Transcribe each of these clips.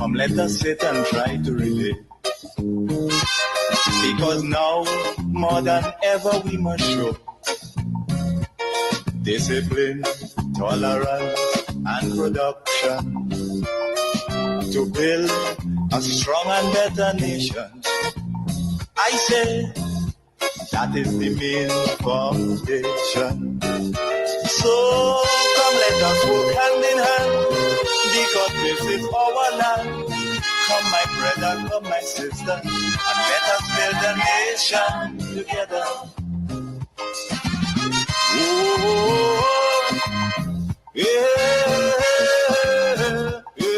Come, let us sit and try to relate. Because now, more than ever, we must show discipline, tolerance, and production to build a strong and better nation. I say that is the main foundation. So come, let us work hand in hand, because this is our land. Come, my brother, come, my sister, and let us build a nation together. Oh, yeah, yeah,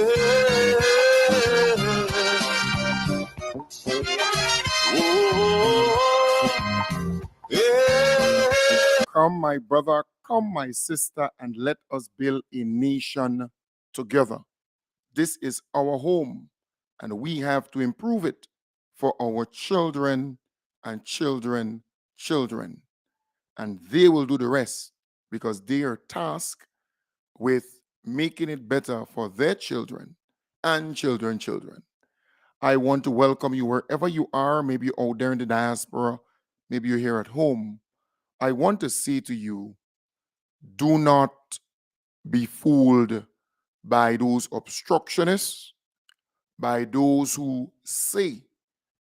oh, yeah. Come, my brother, come, my sister, and let us build a nation together. This is our home, and we have to improve it for our children and children, children. And they will do the rest because they are tasked with making it better for their children and children, children. I want to welcome you wherever you are, maybe out there in the diaspora, maybe you're here at home. I want to say to you, do not be fooled by those obstructionists, by those who say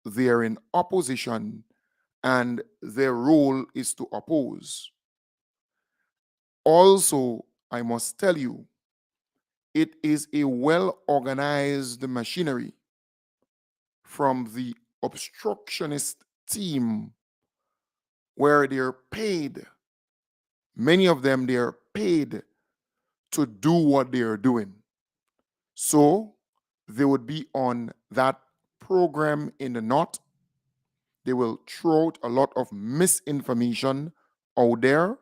they're in opposition and their role is to oppose. Also, I must tell you, it is a well-organized machinery from the obstructionist team where they're paid. Many of them, they're paid to do what they are doing. So they would be on that program in the north. They will throw out a lot of misinformation out there.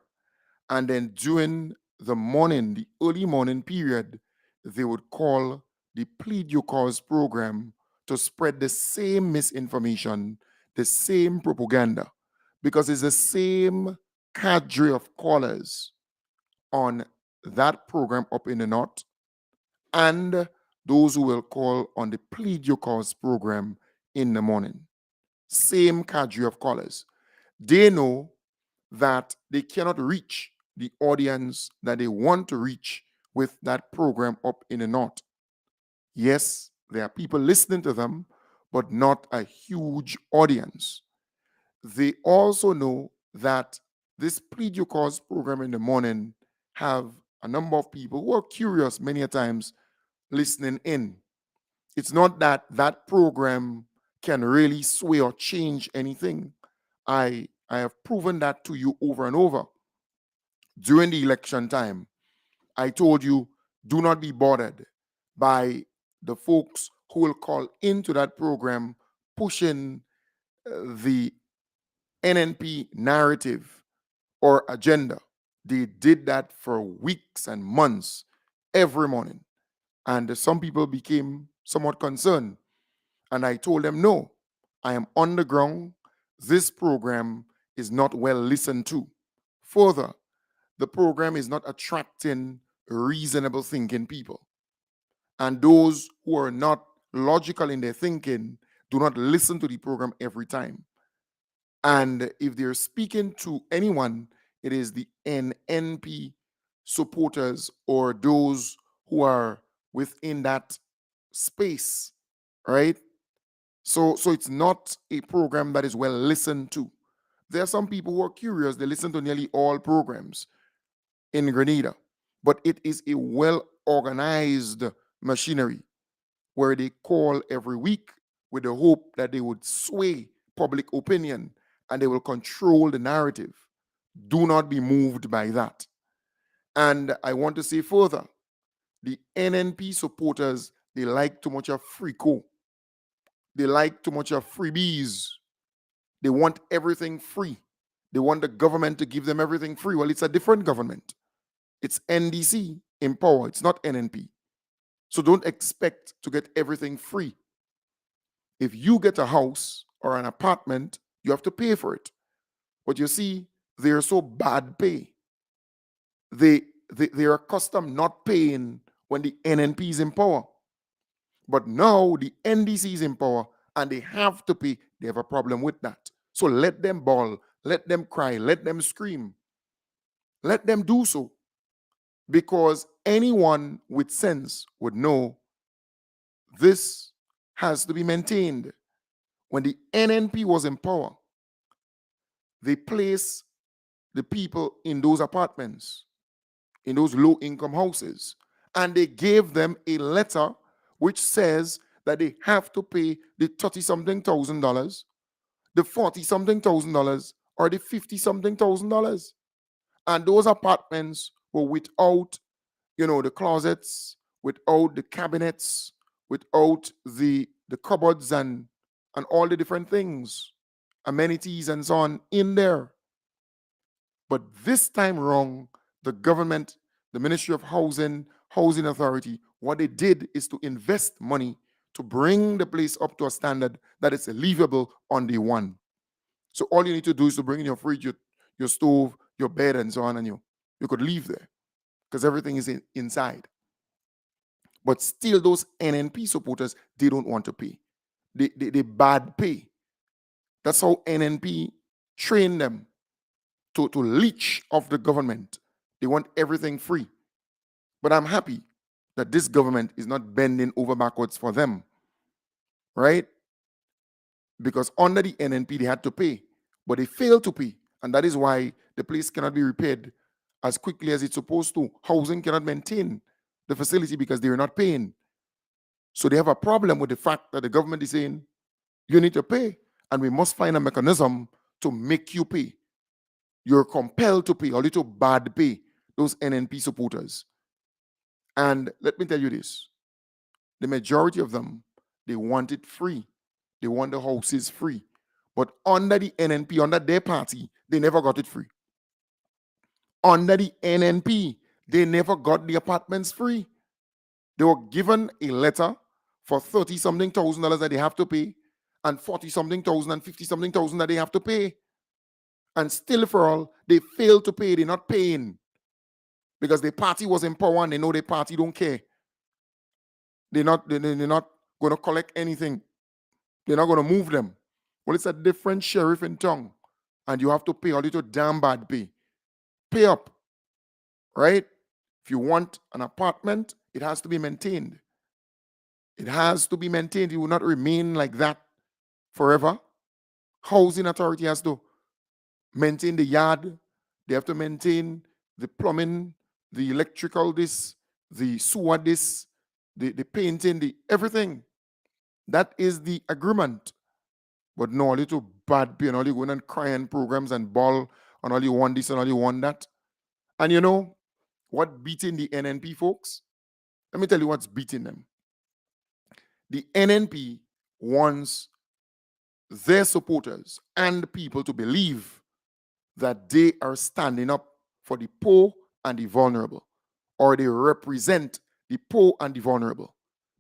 And then during the morning, the early morning period, they would call the Plead Your Cause program to spread the same misinformation, the same propaganda, because it's the same cadre of callers on that program up in the north and those who will call on the Plead Your Cause program in the morning. Same cadre of callers. They know that they cannot reach the audience that they want to reach with that program up in the north. Yes, there are people listening to them, but not a huge audience. They also know that this Plead Your Cause program in the morning have a number of people who are curious many a times listening in. It's not that that program can really sway or change anything. I have proven that to you over and over. During the election time, I told you, do not be bothered by the folks who will call into that program pushing the NNP narrative or agenda. They did that for weeks and months, every morning. And some people became somewhat concerned. And I told them, no, I am on the ground. This program is not well listened to. Further, the program is not attracting reasonable thinking people. And those who are not logical in their thinking do not listen to the program every time. And if they're speaking to anyone, it is the NNP supporters or those who are within that space, right? So it's not a program that is well listened to. There are some people who are curious. They listen to nearly all programs in Grenada, but it is a well-organized machinery where they call every week with the hope that they would sway public opinion and they will control the narrative. Do not be moved by that. And I want to say further, the NNP supporters, they like too much of frico. They like too much of freebies. They want everything free. They want the government to give them everything free. Well, it's a different government. It's NDC in power. It's not NNP. So don't expect to get everything free. If you get a house or an apartment, you have to pay for it. But you see, they're so bad pay. They are accustomed not paying when the NNP is in power. But now the NDC is in power and they have to pay. They have a problem with that. So let them bawl, let them cry, let them scream. Let them do so. Because anyone with sense would know this has to be maintained. When the NNP was in power, they placed the people in those apartments, in those low income houses, and they gave them a letter which says that they have to pay the 30 something thousand dollars, the 40 something thousand dollars, or the 50 something thousand dollars. And those apartments were without, the closets, without the cabinets, without the cupboards and all the different things, amenities and so on in there. But this time wrong, the government, the Ministry of Housing, Housing Authority, what they did is to invest money to bring the place up to a standard that is livable on day one. So all you need to do is to bring in your fridge, your stove, your bed, and so on, and you could leave there because everything is inside. But still, those NNP supporters, they don't want to pay. They bad pay. That's how NNP train them to leech off the government. They want everything free. But I'm happy that this government is not bending over backwards for them, right? Because under the NNP, they had to pay, but they failed to pay. And that is why the place cannot be repaired as quickly as it's supposed to. Housing cannot maintain the facility because they're not paying. So they have a problem with the fact that the government is saying, you need to pay, and we must find a mechanism to make you pay. You're compelled to pay, a little bad pay, those NNP supporters. And let me tell you this, the majority of them, they want it free. They want the houses free. But under the NNP, under their party, they never got it free. Under the NNP, they never got the apartments free. They were given a letter for 30 something thousand dollars that they have to pay, and 40 something thousand and 50 something thousand that they have to pay. And still for all, they failed to pay. They're not paying because the party was in power and they know the party don't care. They're not going to collect anything. They're not going to move them. Well, it's a different sheriff in town, and you have to pay a little damn bad pay. Pay up, right? If you want an apartment, it has to be maintained. It has to be maintained. It will not remain like that forever. Housing authority has to maintain the yard. They have to maintain the plumbing, the electrical this, the sewer this, the painting, the everything. That is the agreement. But no, a little bad pay and all you going and crying programs and ball and all you want this and all you want that. And you know what beating the NNP folks? Let me tell you what's beating them. The NNP wants their supporters and people to believe that they are standing up for the poor and the vulnerable, or they represent the poor and the vulnerable.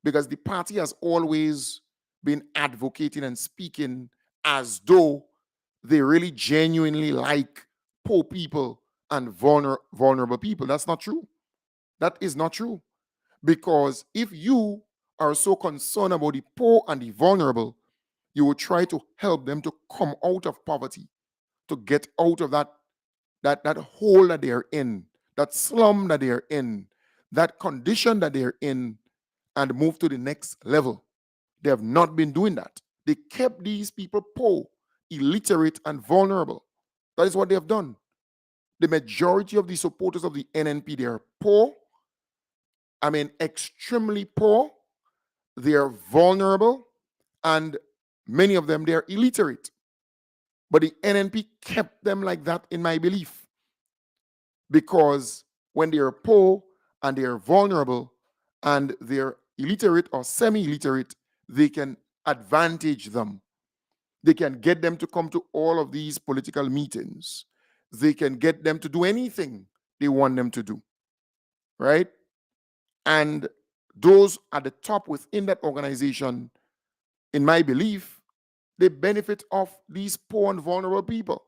Because the party has always been advocating and speaking as though they really genuinely like poor people and vulnerable people. That's not true. That is not true. Because if you are so concerned about the poor and the vulnerable, you will try to help them to come out of poverty, to get out of that hole that they are in, that slum that they are in, that condition that they are in, and move to the next level. They have not been doing that. They kept these people poor, illiterate, and vulnerable. That is what they have done. The majority of the supporters of the NNP, they are poor. I mean, extremely poor. They are vulnerable, and many of them, they are illiterate. But the NNP kept them like that, in my belief, because when they are poor and they are vulnerable and they're illiterate or semi-illiterate, they can advantage them. They can get them to come to all of these political meetings. They can get them to do anything they want them to do, right? And those at the top within that organization, in my belief, they benefit off these poor and vulnerable people.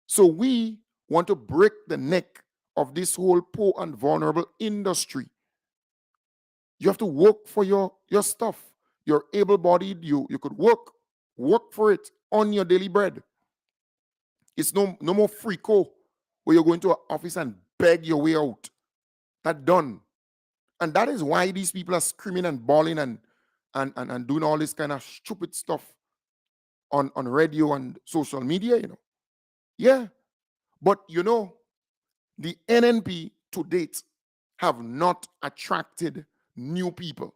So we want to break the neck of this whole poor and vulnerable industry. You have to work for your stuff. You're able-bodied, you could work for it on your daily bread. It's no more freako where you're going to an office and beg your way out. That done. And that is why these people are screaming and bawling and doing all this kind of stupid stuff on radio and social media, Yeah. But the NNP to date have not attracted new people.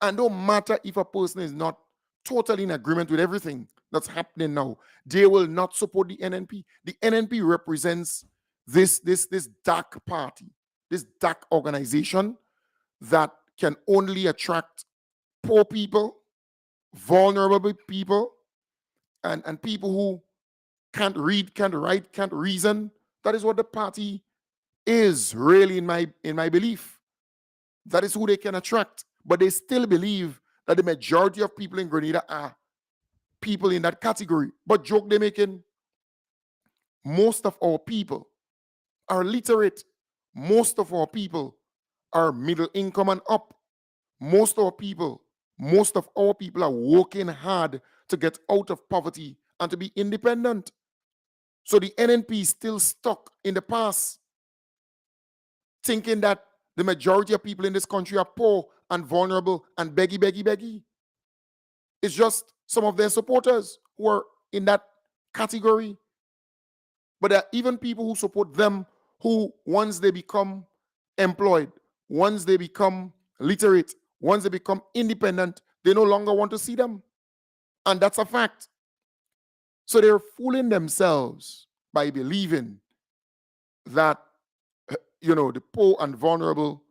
And no matter if a person is not totally in agreement with everything that's happening now, they will not support the NNP. The NNP represents this dark party, this dark organization that can only attract poor people, vulnerable people, and people who can't read, can't write, can't reason. That is what the party is really in my belief. That is who they can attract. But they still believe that the majority of people in Grenada are people in that category. But joke they're making, most of our people are literate. Most of our people are middle income and up. Most of our people are working hard to get out of poverty and to be independent. So the NNP is still stuck in the past, thinking that the majority of people in this country are poor and vulnerable and beggy. It's just some of their supporters who are in that category. But there are even people who support them who, once they become employed, once they become literate, once they become independent, they no longer want to see them. And that's a fact. So they're fooling themselves by believing that, the poor and vulnerable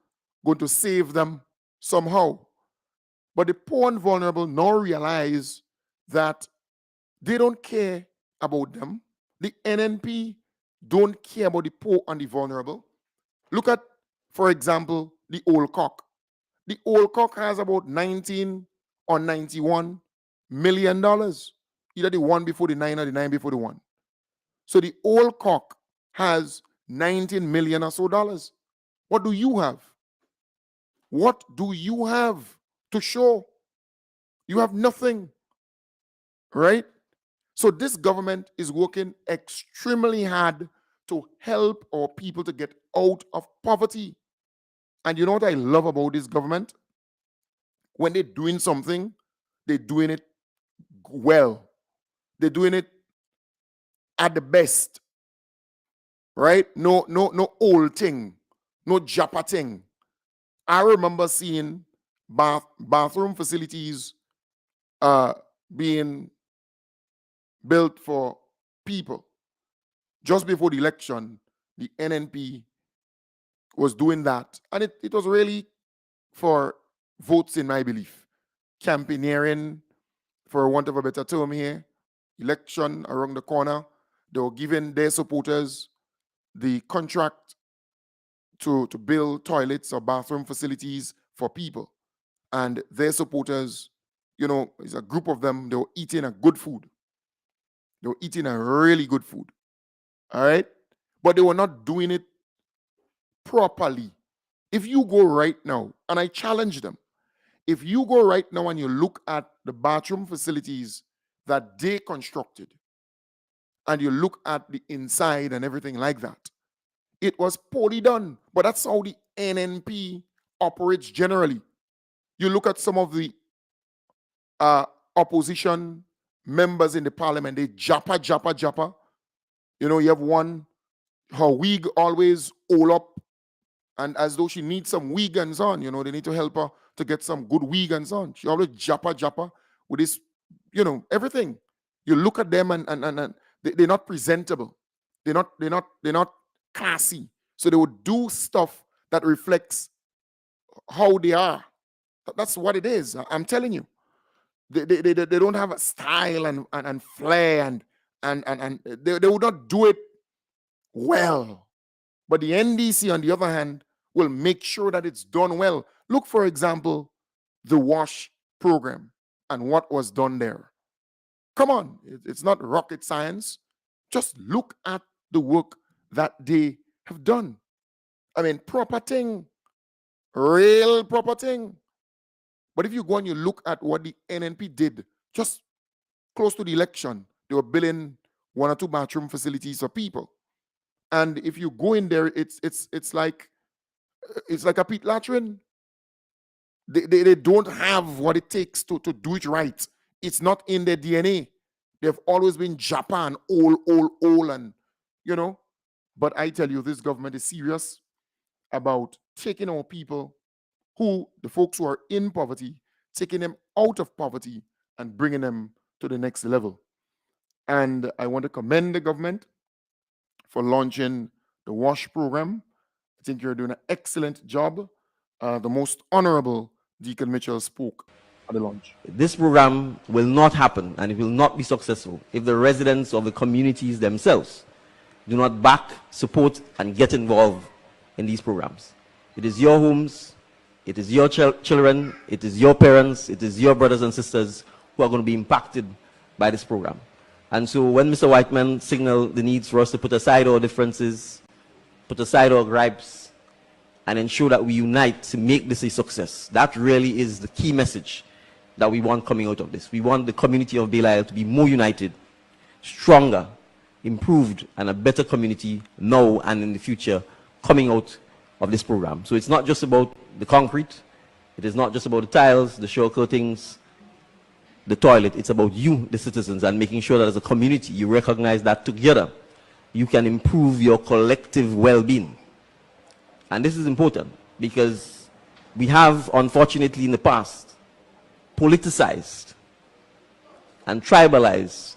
going to save them somehow. But the poor and vulnerable now realize that they don't care about them. The NNP don't care about the poor and the vulnerable. Look at, for example, the Old Cock. The Old Cock has about 19 or 91 million dollars. Either the one before the 9 or the 9 before the 1. So the Old Cock has 19 million or so dollars. What do you have? What do you have to show? You have nothing, right? So this government is working extremely hard to help our people to get out of poverty. And you know what I love about this government? When they're doing something, they're doing it well. They're doing it at the best, right? No old thing, no japa thing. I remember seeing bathroom facilities being built for people. Just before the election, the NNP was doing that. And it was really for votes, in my belief. Campaigning, for want of a better term here, election around the corner. They were giving their supporters the contract to build toilets or bathroom facilities for people. And their supporters, it's a group of them, they were eating a good food. They were eating a really good food. All right? But they were not doing it properly. If you go right now, and I challenge them, if you go right now and you look at the bathroom facilities that they constructed, and you look at the inside and everything like that, it was poorly done. But that's how the NNP operates generally. You look at some of the opposition members in the parliament, they japa. You have one, her wig always all up, and as though she needs some wiggins on. They need to help her to get some good wiggins on. She always japa with this, everything. You look at them and they're not presentable. They're not classy. So they would do stuff that reflects how they are. That's what it is. I'm telling you. They don't have a style and flair and they would not do it well. But the NDC, on the other hand, will make sure that it's done well. Look, for example, the WASH program and what was done there. Come on, it's not rocket science. Just look at the work that they have done. I mean, proper thing, Real proper thing. But if you go and you look at what the NNP did, just close to the election, they were building 1 or 2 bathroom facilities for people. And if you go in there, it's like a pit latrine. They don't have what it takes to do it right. It's not in their DNA. They've always been Japan, all, and you know. But I tell you, this government is serious about taking our people, the folks who are in poverty, taking them out of poverty and bringing them to the next level. And I want to commend the government for launching the WASH program. I think you're doing an excellent job. The most honorable Deacon Mitchell spoke at the launch. This program will not happen and it will not be successful if the residents of the communities themselves do not back, support, and get involved in these programs. It is your homes, it is your children, it is your parents, it is your brothers and sisters who are going to be impacted by this program. And so when Mr. Whiteman signaled the needs for us to put aside our differences, put aside our gripes, and ensure that we unite to make this a success, that really is the key message that we want coming out of this. We want the community of Belle Isle to be more united, stronger, improved, and a better community now and in the future coming out of this program. So it's not just about the concrete, it is not just about the tiles, the shower curtains, the toilet. It's about you, the citizens, and making sure that as a community you recognize that together you can improve your collective well-being. And this is important because we have, unfortunately, in the past, politicized and tribalized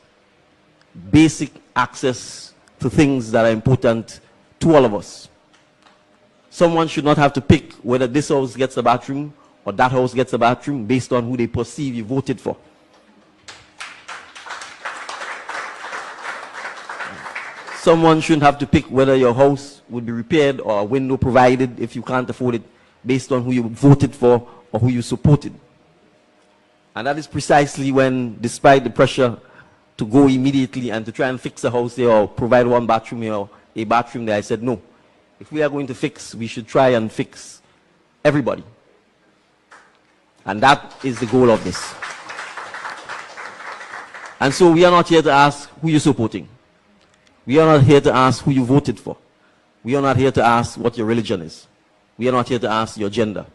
basic access to things that are important to all of us. Someone should not have to pick whether this house gets a bathroom or that house gets a bathroom based on who they perceive you voted for. Someone shouldn't have to pick whether your house would be repaired or a window provided if you can't afford it based on who you voted for or who you supported. And that is precisely when, despite the pressure to go immediately and to try and fix a house here or provide 1 bathroom here or a bathroom there, I said, no. If we are going to fix, we should try and fix everybody. And that is the goal of this. And so we are not here to ask who you're supporting. We are not here to ask who you voted for. We are not here to ask what your religion is. We are not here to ask your gender.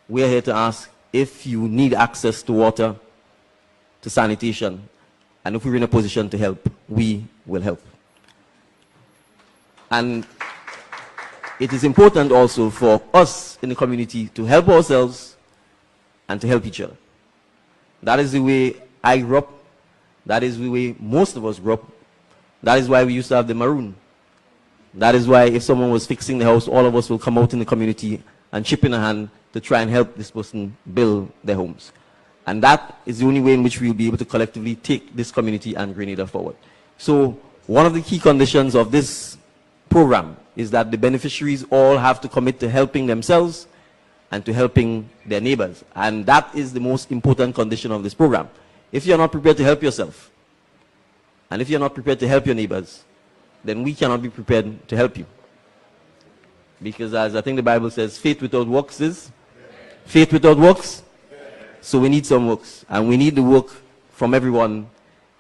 We are here to ask if you need access to water, to sanitation, and if we're in a position to help, we will help. And it is important also for us in the community to help ourselves and to help each other. That is the way I grew up. That is the way most of us grew up. That is why we used to have the maroon. That is why if someone was fixing the house, all of us will come out in the community and chip in a hand to try and help this person build their homes. And that is the only way in which we'll be able to collectively take this community and Grenada forward. So one of the key conditions of this program is that the beneficiaries all have to commit to helping themselves and to helping their neighbors. And that is the most important condition of this program. If you're not prepared to help yourself, and if you're not prepared to help your neighbors, then we cannot be prepared to help you. Because as I think the Bible says, faith without works is faith without works. So we need some works, and we need the work from everyone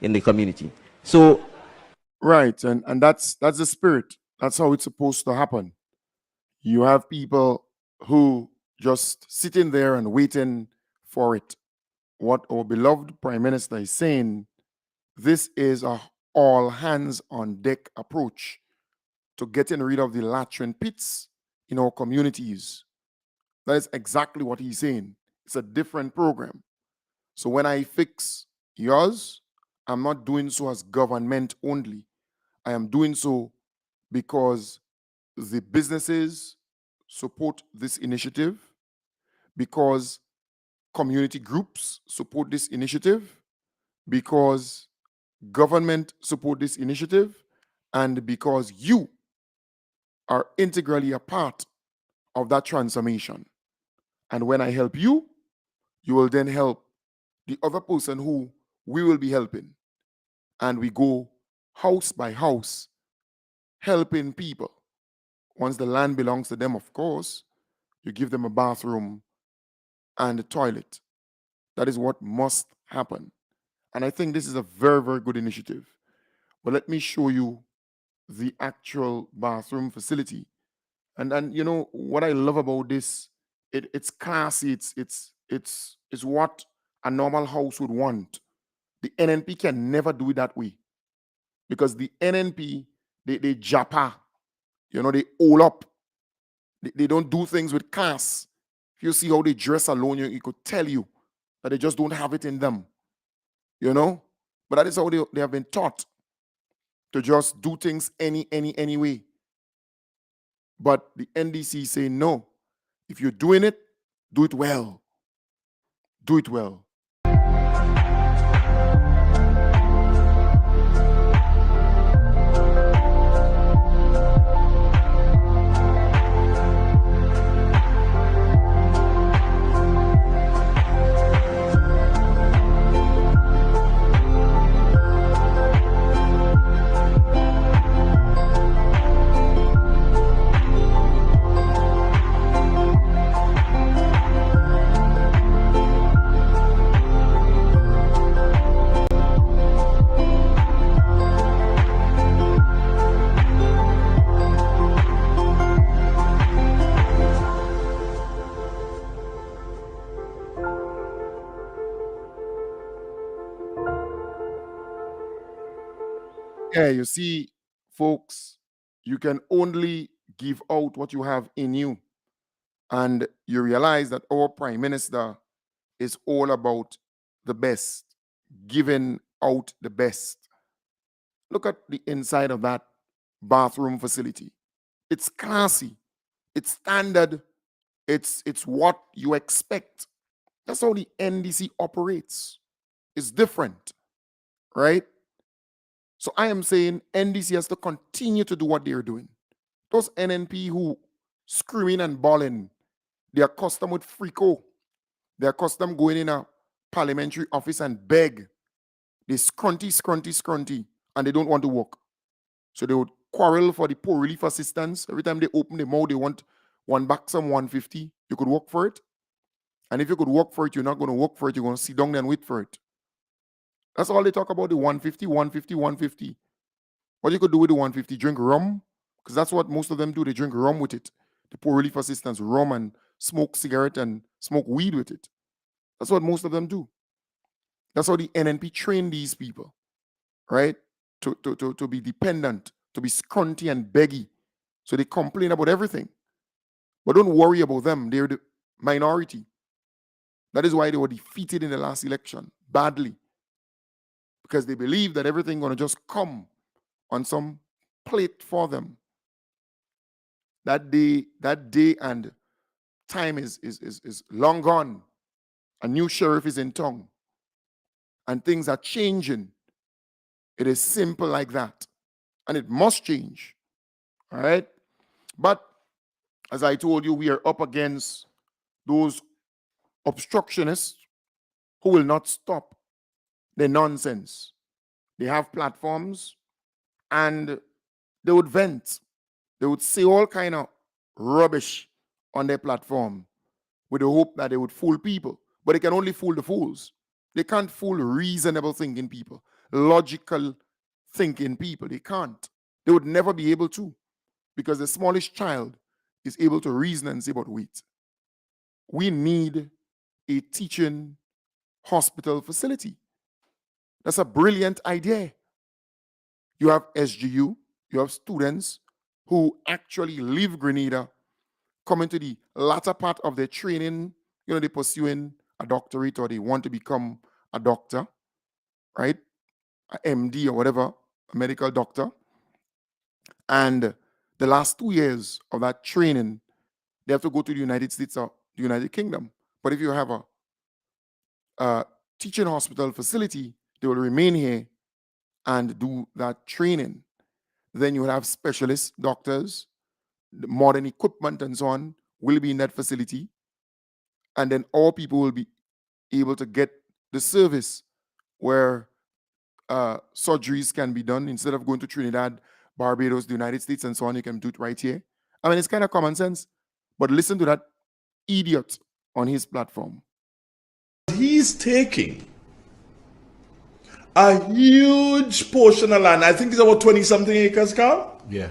in the community. So right, and that's the spirit. That's how it's supposed to happen. You have people who just sitting there and waiting for it. What our beloved Prime Minister is saying, this is a all hands on deck approach to getting rid of the latrine pits in our communities. That is exactly what he's saying. It's a different program. So when I fix yours, I'm not doing so as government only. I am doing so because the businesses support this initiative, because community groups support this initiative, because government support this initiative, and because you are integrally a part of that transformation. And when I help you, you will then help the other person who we will be helping. And we go house by house, helping people. Once the land belongs to them, of course, you give them a bathroom and a toilet. That is what must happen. And I think this is a very, very good initiative. But let me show you the actual bathroom facility. And you know what I love about this, it's classy, it's what a normal house would want. The NNP can never do it that way because the NNP, they japa, you know, they all up. They don't do things with class. If you see how they dress alone, you could tell you that they just don't have it in them, you know. But that is how they have been taught to just do things any way. But the NDC say no. If you're doing it, do it well. Do it well. Yeah, you see, folks, you can only give out what you have in you. And you realize that our prime minister is all about the best, giving out the best. Look at the inside of that bathroom facility. It's classy, it's standard, it's what you expect. That's how the NDC operates. It's different, right? So I am saying NDC has to continue to do what they're doing. Those NNP who screaming and bawling, they are accustomed with frico. They're accustomed going in a parliamentary office and beg. They scrunty, and they don't want to work. So they would quarrel for the poor relief assistance. Every time they open their mouth, they want one back some 150. You could work for it. And if you could work for it, you're not going to work for it. You're going to sit down there and wait for it. That's all they talk about, the 150, 150, 150. What you could do with the 150? Drink rum? Because that's what most of them do. They drink rum with it. The poor relief assistance, rum, and smoke cigarette and smoke weed with it. That's what most of them do. That's how the NNP train these people, right? To be dependent, to be scrunty and beggy. So they complain about everything. But don't worry about them. They're the minority. That is why they were defeated in the last election, badly. Because they believe that everything going to just come on some plate for them. That day and time is long gone. A new sheriff is in town. And things are changing. It is simple like that. And it must change. All right? But as I told you, we are up against those obstructionists who will not stop the nonsense. They have platforms and they would vent. They would say all kind of rubbish on their platform with the hope that they would fool people. But they can only fool the fools. They can't fool reasonable thinking people, logical thinking people. They can't. They would never be able to, because the smallest child is able to reason and say, but wait, we need a teaching hospital facility. That's a brilliant idea. You have SGU, you have students who actually leave Grenada, come into the latter part of their training, you know, they're pursuing a doctorate or they want to become a doctor, right? A MD or whatever, a medical doctor. And the last 2 years of that training, they have to go to the United States or the United Kingdom. But if you have a teaching hospital facility, they will remain here and do that training. Then you will have specialist doctors, the modern equipment and so on will be in that facility. And then all people will be able to get the service where surgeries can be done instead of going to Trinidad, Barbados, the United States, and so on. You can do it right here. I mean, it's kind of common sense. But listen to that idiot on his platform. He's taking a huge portion of land. I think it's about 20-something acres, Carl? Yeah.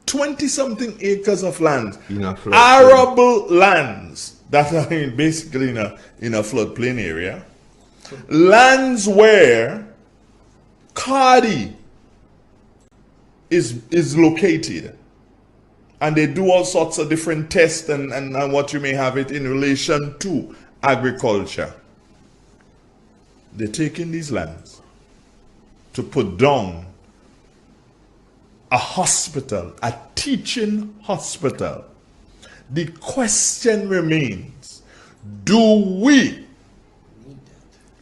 20-something acres of land. floodplain. Arable lands that are basically in a floodplain area. Lands where Cardi is located. And they do all sorts of different tests and what you may have it in relation to agriculture. They're taking these lands to put down a hospital, a teaching hospital. The question remains, do we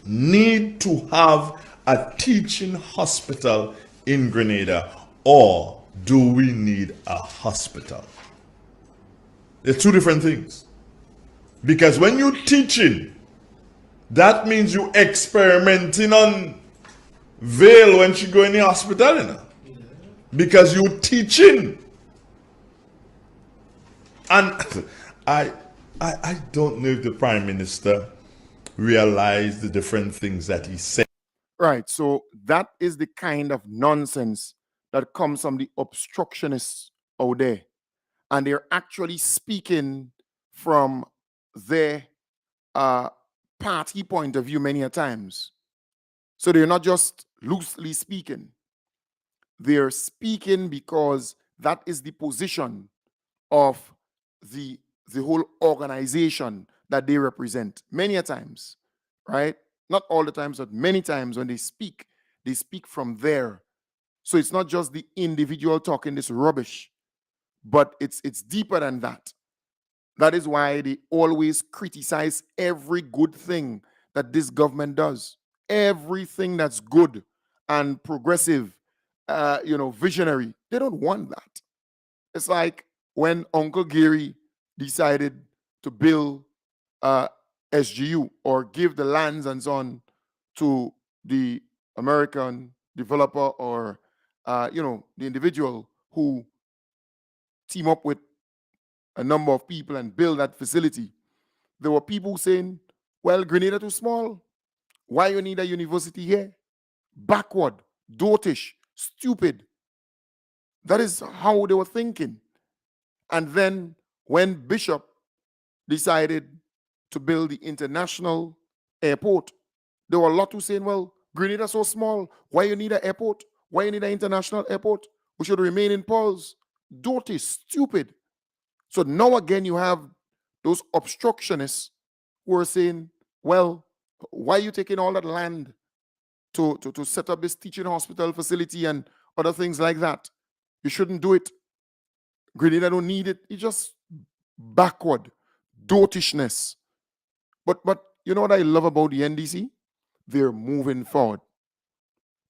need to have a teaching hospital in Grenada, or do we need a hospital? They're two different things. Because when you're teaching, that means you experimenting on Vale when she go in the hospital, you know? Because you're teaching. And I don't know if the Prime Minister realized the different things that he said. Right. So that is the kind of nonsense that comes from the obstructionists out there. And they're actually speaking from their party point of view many a times. So they're not just loosely speaking. They're speaking because that is the position of the whole organization that they represent. Many a times, right? Not all the times, but many times when they speak from there. So it's not just the individual talking this rubbish, but it's deeper than that. That is why they always criticize every good thing that this government does. Everything that's good and progressive, visionary. They don't want that. It's like when Uncle Gary decided to build SGU or give the lands and so on to the American developer or the individual who team up with a number of people and build that facility. There were people saying, well, Grenada too small. Why you need a university here? Backward, dotish, stupid. That is how they were thinking. And then when Bishop decided to build the international airport, there were a lot who saying, well, Grenada so small. Why you need an airport? Why you need an international airport? We should remain in Paul's. Dotish, stupid. So now again, you have those obstructionists who are saying, well, why are you taking all that land to set up this teaching hospital facility and other things like that? You shouldn't do it. Grenada don't need it. It's just backward, dotishness. But you know what I love about the NDC? They're moving forward.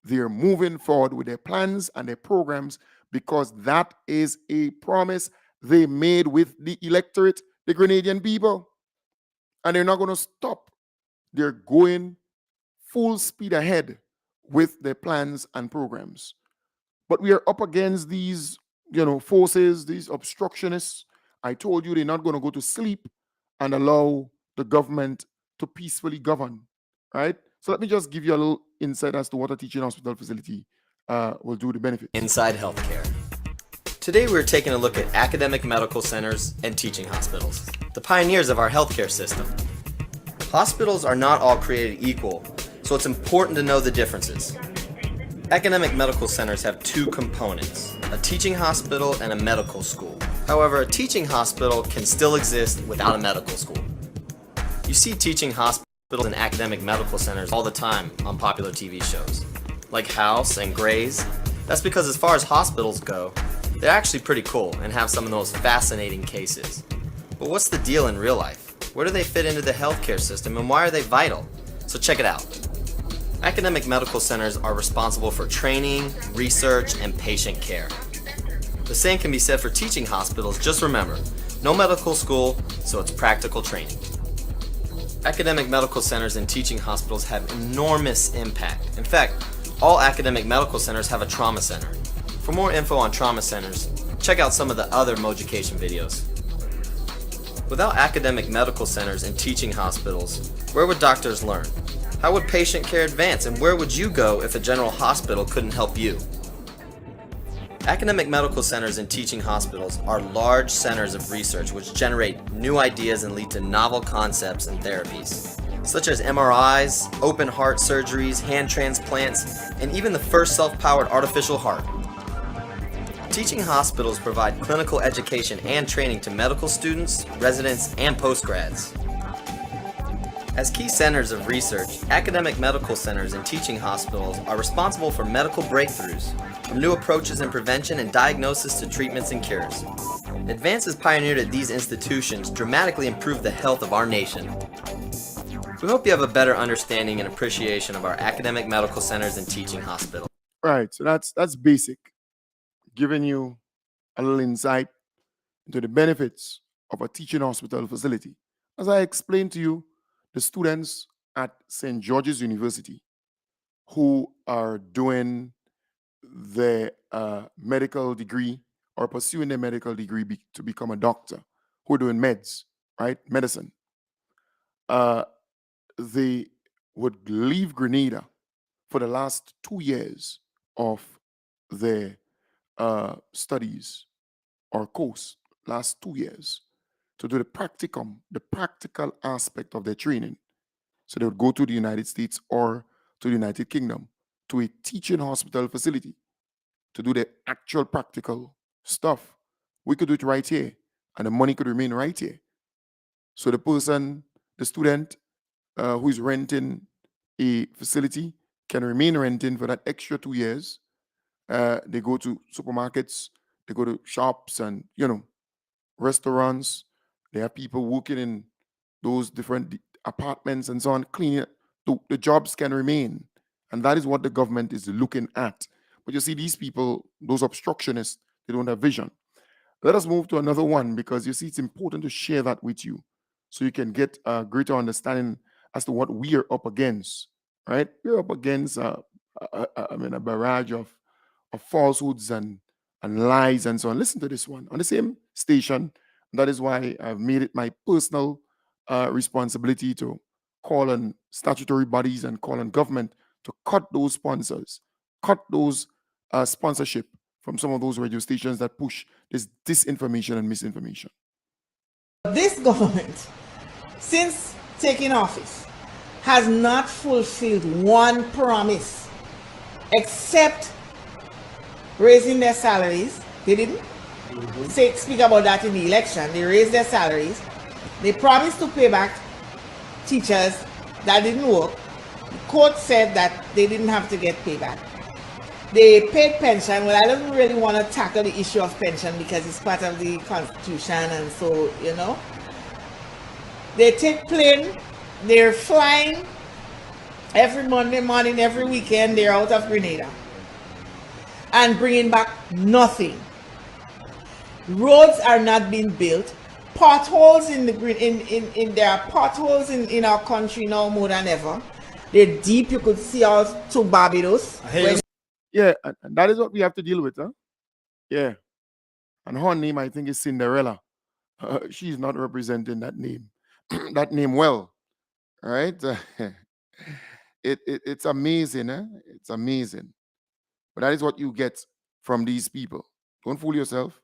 They're moving forward with their plans and their programs because that is a promise they made with the electorate, the Grenadian people. And they're not going to stop. They're going full speed ahead with their plans and programs. But we are up against these, forces, these obstructionists. I told you they're not going to go to sleep and allow the government to peacefully govern, right? So let me just give you a little insight as to what a teaching hospital facility will do to benefit. Inside Healthcare. Today we're taking a look at academic medical centers and teaching hospitals, the pioneers of our healthcare system. Hospitals are not all created equal, so it's important to know the differences. Academic medical centers have two components, a teaching hospital and a medical school. However, a teaching hospital can still exist without a medical school. You see teaching hospitals and academic medical centers all the time on popular TV shows, like House and Grey's. That's because as far as hospitals go, they're actually pretty cool and have some of the most fascinating cases. But what's the deal in real life? Where do they fit into the healthcare system and why are they vital? So check it out. Academic medical centers are responsible for training, research, and patient care. The same can be said for teaching hospitals. Just remember, no medical school, so it's practical training. Academic medical centers and teaching hospitals have enormous impact. In fact, all academic medical centers have a trauma center. For more info on trauma centers, check out some of the other Mojucation videos. Without academic medical centers and teaching hospitals, where would doctors learn? How would patient care advance, and where would you go if a general hospital couldn't help you? Academic medical centers and teaching hospitals are large centers of research which generate new ideas and lead to novel concepts and therapies, such as MRIs, open heart surgeries, hand transplants, and even the first self-powered artificial heart. Teaching hospitals provide clinical education and training to medical students, residents, and postgrads. As key centers of research, academic medical centers and teaching hospitals are responsible for medical breakthroughs, from new approaches in prevention and diagnosis to treatments and cures. Advances pioneered at these institutions dramatically improve the health of our nation. We hope you have a better understanding and appreciation of our academic medical centers and teaching hospitals. Right. So that's basic. Giving you a little insight into the benefits of a teaching hospital facility. As I explained to you, the students at St. George's University who are doing their medical degree or pursuing their medical degree to become a doctor, who are doing meds, right? Medicine. They would leave Grenada for the last 2 years of their studies or course, last 2 years, to do the practicum, the practical aspect of their training. So they would go to the United States or to the United Kingdom to a teaching hospital facility to do the actual practical stuff. We could do it right here, and the money could remain right here. So the person, the student who is renting a facility can remain renting for that extra 2 years. They go to supermarkets, they go to shops and, restaurants. They have people working in those different apartments and so on, cleaning. The jobs can remain. And that is what the government is looking at. But you see, these people, those obstructionists, they don't have vision. Let us move to another one, because you see, it's important to share that with you so you can get a greater understanding as to what we are up against, right? We're up against a barrage of falsehoods and lies and so on. Listen to this one on the same station. That is why I've made it my personal responsibility to call on statutory bodies and call on government to cut those sponsors, cut those sponsorship from some of those radio stations that push this disinformation and misinformation. This government, since taking office, has not fulfilled one promise except raising their salaries. They didn't speak about that in the election. They raised their salaries. They promised to pay back teachers. That didn't work. The court said that they didn't have to get payback. They paid pension. Well, I don't really want to tackle the issue of pension because it's part of the Constitution, and so, they take plane, they're flying every Monday morning, every weekend, they're out of Grenada and bringing back nothing. Roads are not being built. Potholes there are potholes in our country now more than ever. They're deep. You could see out to Barbados. Yeah, and that is what we have to deal with, huh? Yeah. And her name, I think, is Cinderella. She's not representing that name, that name well, right? It's amazing, eh? It's amazing. But that is what you get from these people. Don't fool yourself.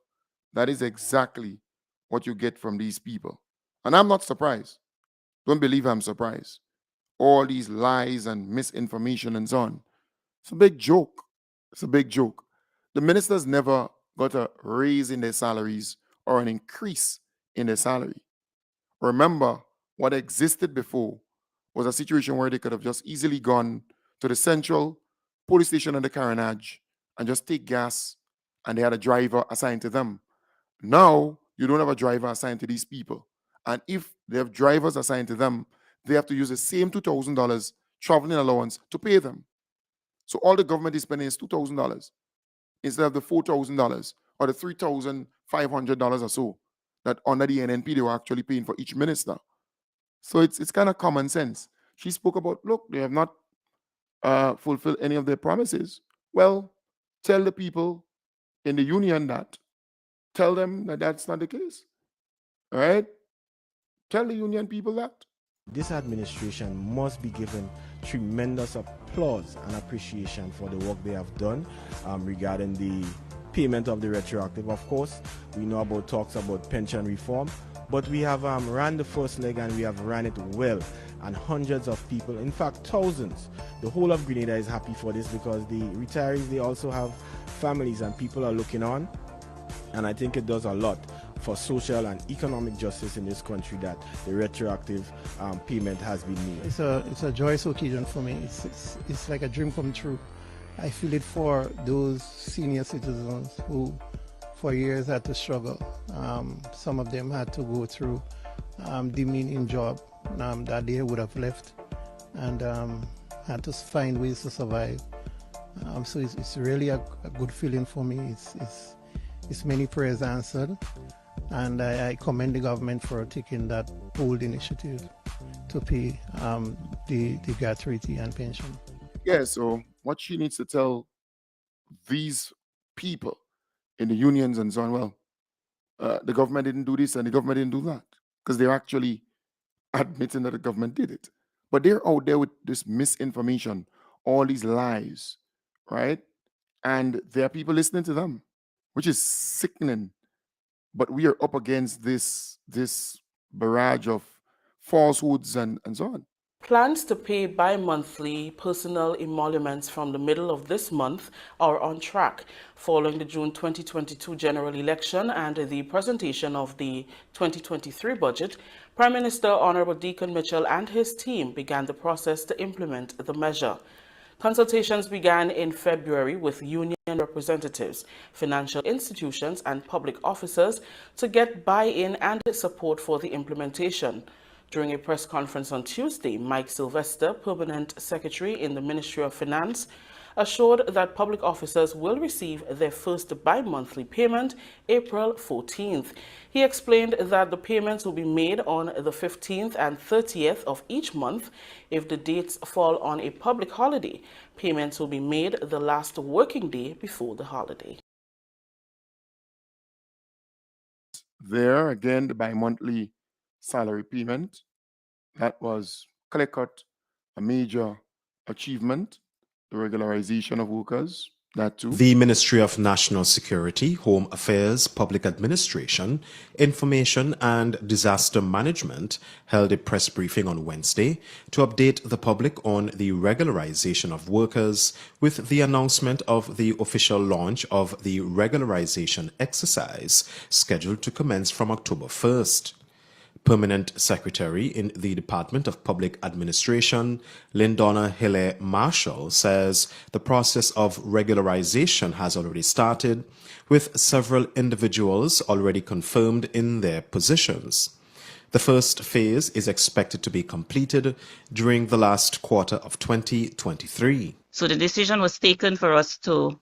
That is exactly what you get from these people. And I'm not surprised. Don't believe I'm surprised. All these lies and misinformation and so on. It's a big joke. It's a big joke. The ministers never got a raise in their salaries or an increase in their salary. Remember, what existed before was a situation where they could have just easily gone to the central police station on the Carenage and just take gas, and they had a driver assigned to them. Now, you don't have a driver assigned to these people. And if they have drivers assigned to them, they have to use the same $2,000 traveling allowance to pay them. So all the government is spending is $2,000 instead of the $4,000 or the $3,500 or so that under the NNP they were actually paying for each minister. So it's kind of common sense. She spoke about, look, they have not fulfilled any of their promises. Well, tell the people in the union that. Tell them that that's not the case. All right? Tell the union people that. This administration must be given tremendous applause and appreciation for the work they have done regarding the payment of the retroactive. Of course, we know about talks about pension reform, but we have ran the first leg and we have ran it well. And hundreds of people, in fact thousands, the whole of Grenada is happy for this because the retirees, they also have families and people are looking on. And I think it does a lot for social and economic justice in this country that the retroactive payment has been made. It's a joyous occasion for me. It's like a dream come true. I feel it for those senior citizens who for years had to struggle. Some of them had to go through demeaning job that they would have left and had to find ways to survive. So it's really a good feeling for me. It's many prayers answered, and I commend the government for taking that bold initiative to pay the gratuity and pension. Yeah, so what she needs to tell these people in the unions and so on, well, the government didn't do this and the government didn't do that, because they're actually admitting that the government did it. But they're out there with this misinformation, all these lies, right? And there are people listening to them, which is sickening. But we are up against this barrage of falsehoods and so on. Plans to pay bi-monthly personal emoluments from the middle of this month are on track. Following the June 2022 general election and the presentation of the 2023 budget, Prime Minister Honorable Deacon Mitchell and his team began the process to implement the measure. Consultations began in February with union representatives, financial institutions, and public officers to get buy-in and support for the implementation. During a press conference on Tuesday, Mike Sylvester, Permanent Secretary in the Ministry of Finance, assured that public officers will receive their first bi-monthly payment April 14th. He explained that the payments will be made on the 15th and 30th of each month. If the dates fall on a public holiday, payments will be made the last working day before the holiday. There, again, the bi-monthly salary payment, that was clear-cut, a major achievement. The regularization of workers, that too. The Ministry of National Security, Home Affairs, Public Administration, Information and Disaster Management held a press briefing on Wednesday to update the public on the regularization of workers with the announcement of the official launch of the regularization exercise scheduled to commence from October 1st. Permanent Secretary in the Department of Public Administration, Lindonna Hille Marshall, says the process of regularization has already started, with several individuals already confirmed in their positions. The first phase is expected to be completed during the last quarter of 2023. So the decision was taken for us to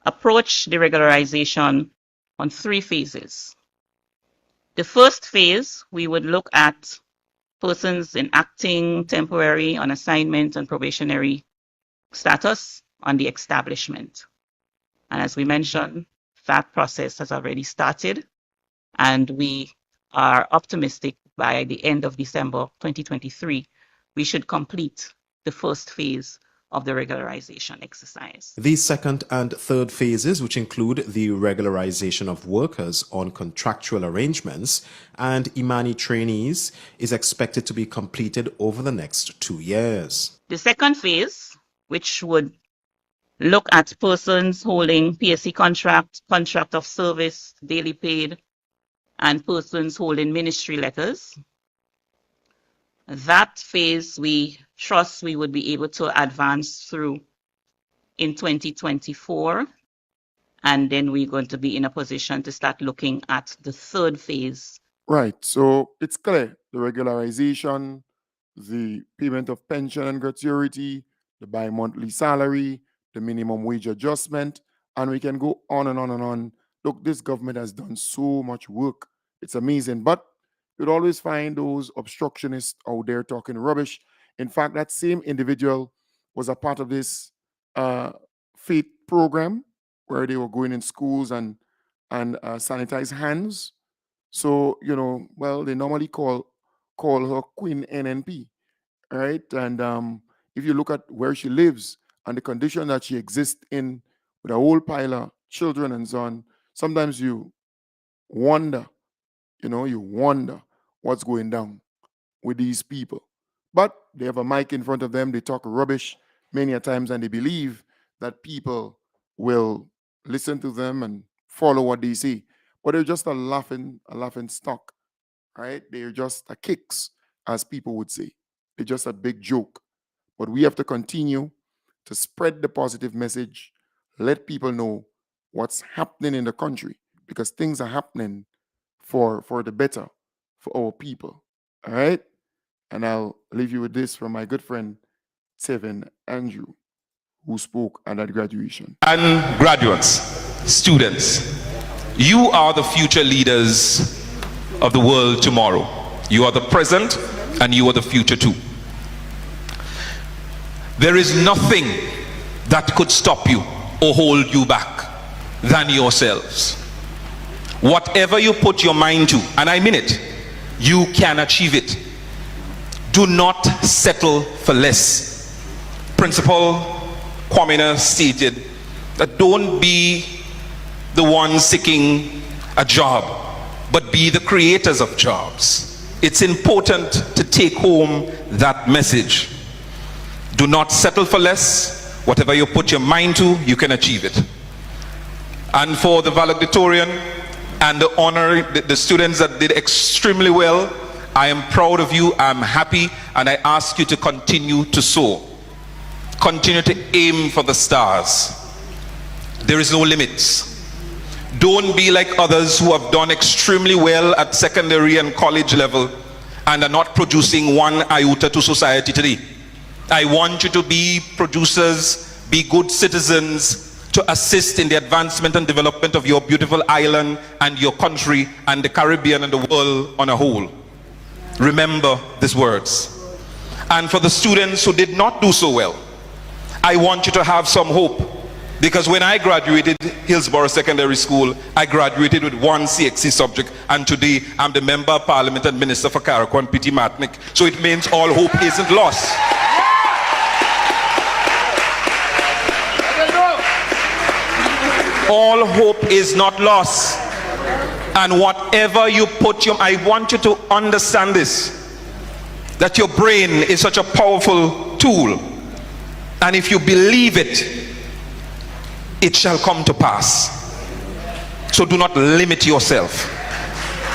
approach the regularization on 3 phases. The first phase, we would look at persons in acting, temporary, on assignment, and probationary status on the establishment. And as we mentioned, that process has already started, and we are optimistic by the end of December 2023, we should complete the first phase of the regularization exercise. The second and third phases, which include the regularization of workers on contractual arrangements and Imani trainees, is expected to be completed over the next 2 years. The second phase, which would look at persons holding PSC contract of service, daily paid, and persons holding ministry letters. That phase we trust we would be able to advance through in 2024. And then we're going to be in a position to start looking at the third phase. Right. So it's clear. The regularization, the payment of pension and gratuity, the bi-monthly salary, the minimum wage adjustment, and we can go on and on and on. Look, this government has done so much work. It's amazing. But you'd always find those obstructionists out there talking rubbish. In fact, that same individual was a part of this FAIT program where they were going in schools and sanitize hands. So, well, they normally call call her Queen NNP, right? And if you look at where she lives and the condition that she exists in with a whole pile of children and so on, sometimes you wonder, you wonder what's going down with these people. But they have a mic in front of them, they talk rubbish many a times, and they believe that people will listen to them and follow what they say. But they're just a laughing stock, right? They're just a kicks, as people would say. They're just a big joke. But we have to continue to spread the positive message, let people know what's happening in the country, because things are happening for the better for our people. All right? And I'll leave you with this from my good friend, Tevin Andrew, who spoke at that graduation. And graduates, students, you are the future leaders of the world tomorrow. You are the present and you are the future too. There is nothing that could stop you or hold you back than yourselves. Whatever you put your mind to, and I mean it, you can achieve it. Do not settle for less. Principal Kwame stated that don't be the one seeking a job, but be the creators of jobs. It's important to take home that message. Do not settle for less. Whatever you put your mind to, you can achieve it. And for the valedictorian and the honor, the students that did extremely well, I am proud of you, I'm happy, and I ask you to continue to soar. Continue to aim for the stars. There is no limits. Don't be like others who have done extremely well at secondary and college level and are not producing one iota to society today. I want you to be producers, be good citizens, to assist in the advancement and development of your beautiful island and your country and the Caribbean and the world on a whole. Remember these words. And for the students who did not do so well, I want you to have some hope, because when I graduated Hillsborough Secondary School, I graduated with one CXC subject, and today I'm the Member of Parliament and Minister for Carriacou and Petit Martinique. So it means all hope isn't lost. All hope is not lost. And whatever you put your, I want you to understand this, that your brain is such a powerful tool. And if you believe it, it shall come to pass. So do not limit yourself,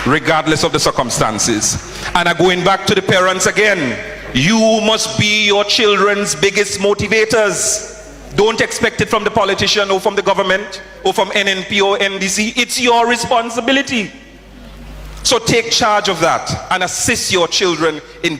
regardless of the circumstances. And I'm going back to the parents again. You must be your children's biggest motivators. Don't expect it from the politician or from the government or from NNP or NDC. It's your responsibility. So take charge of that and assist your children in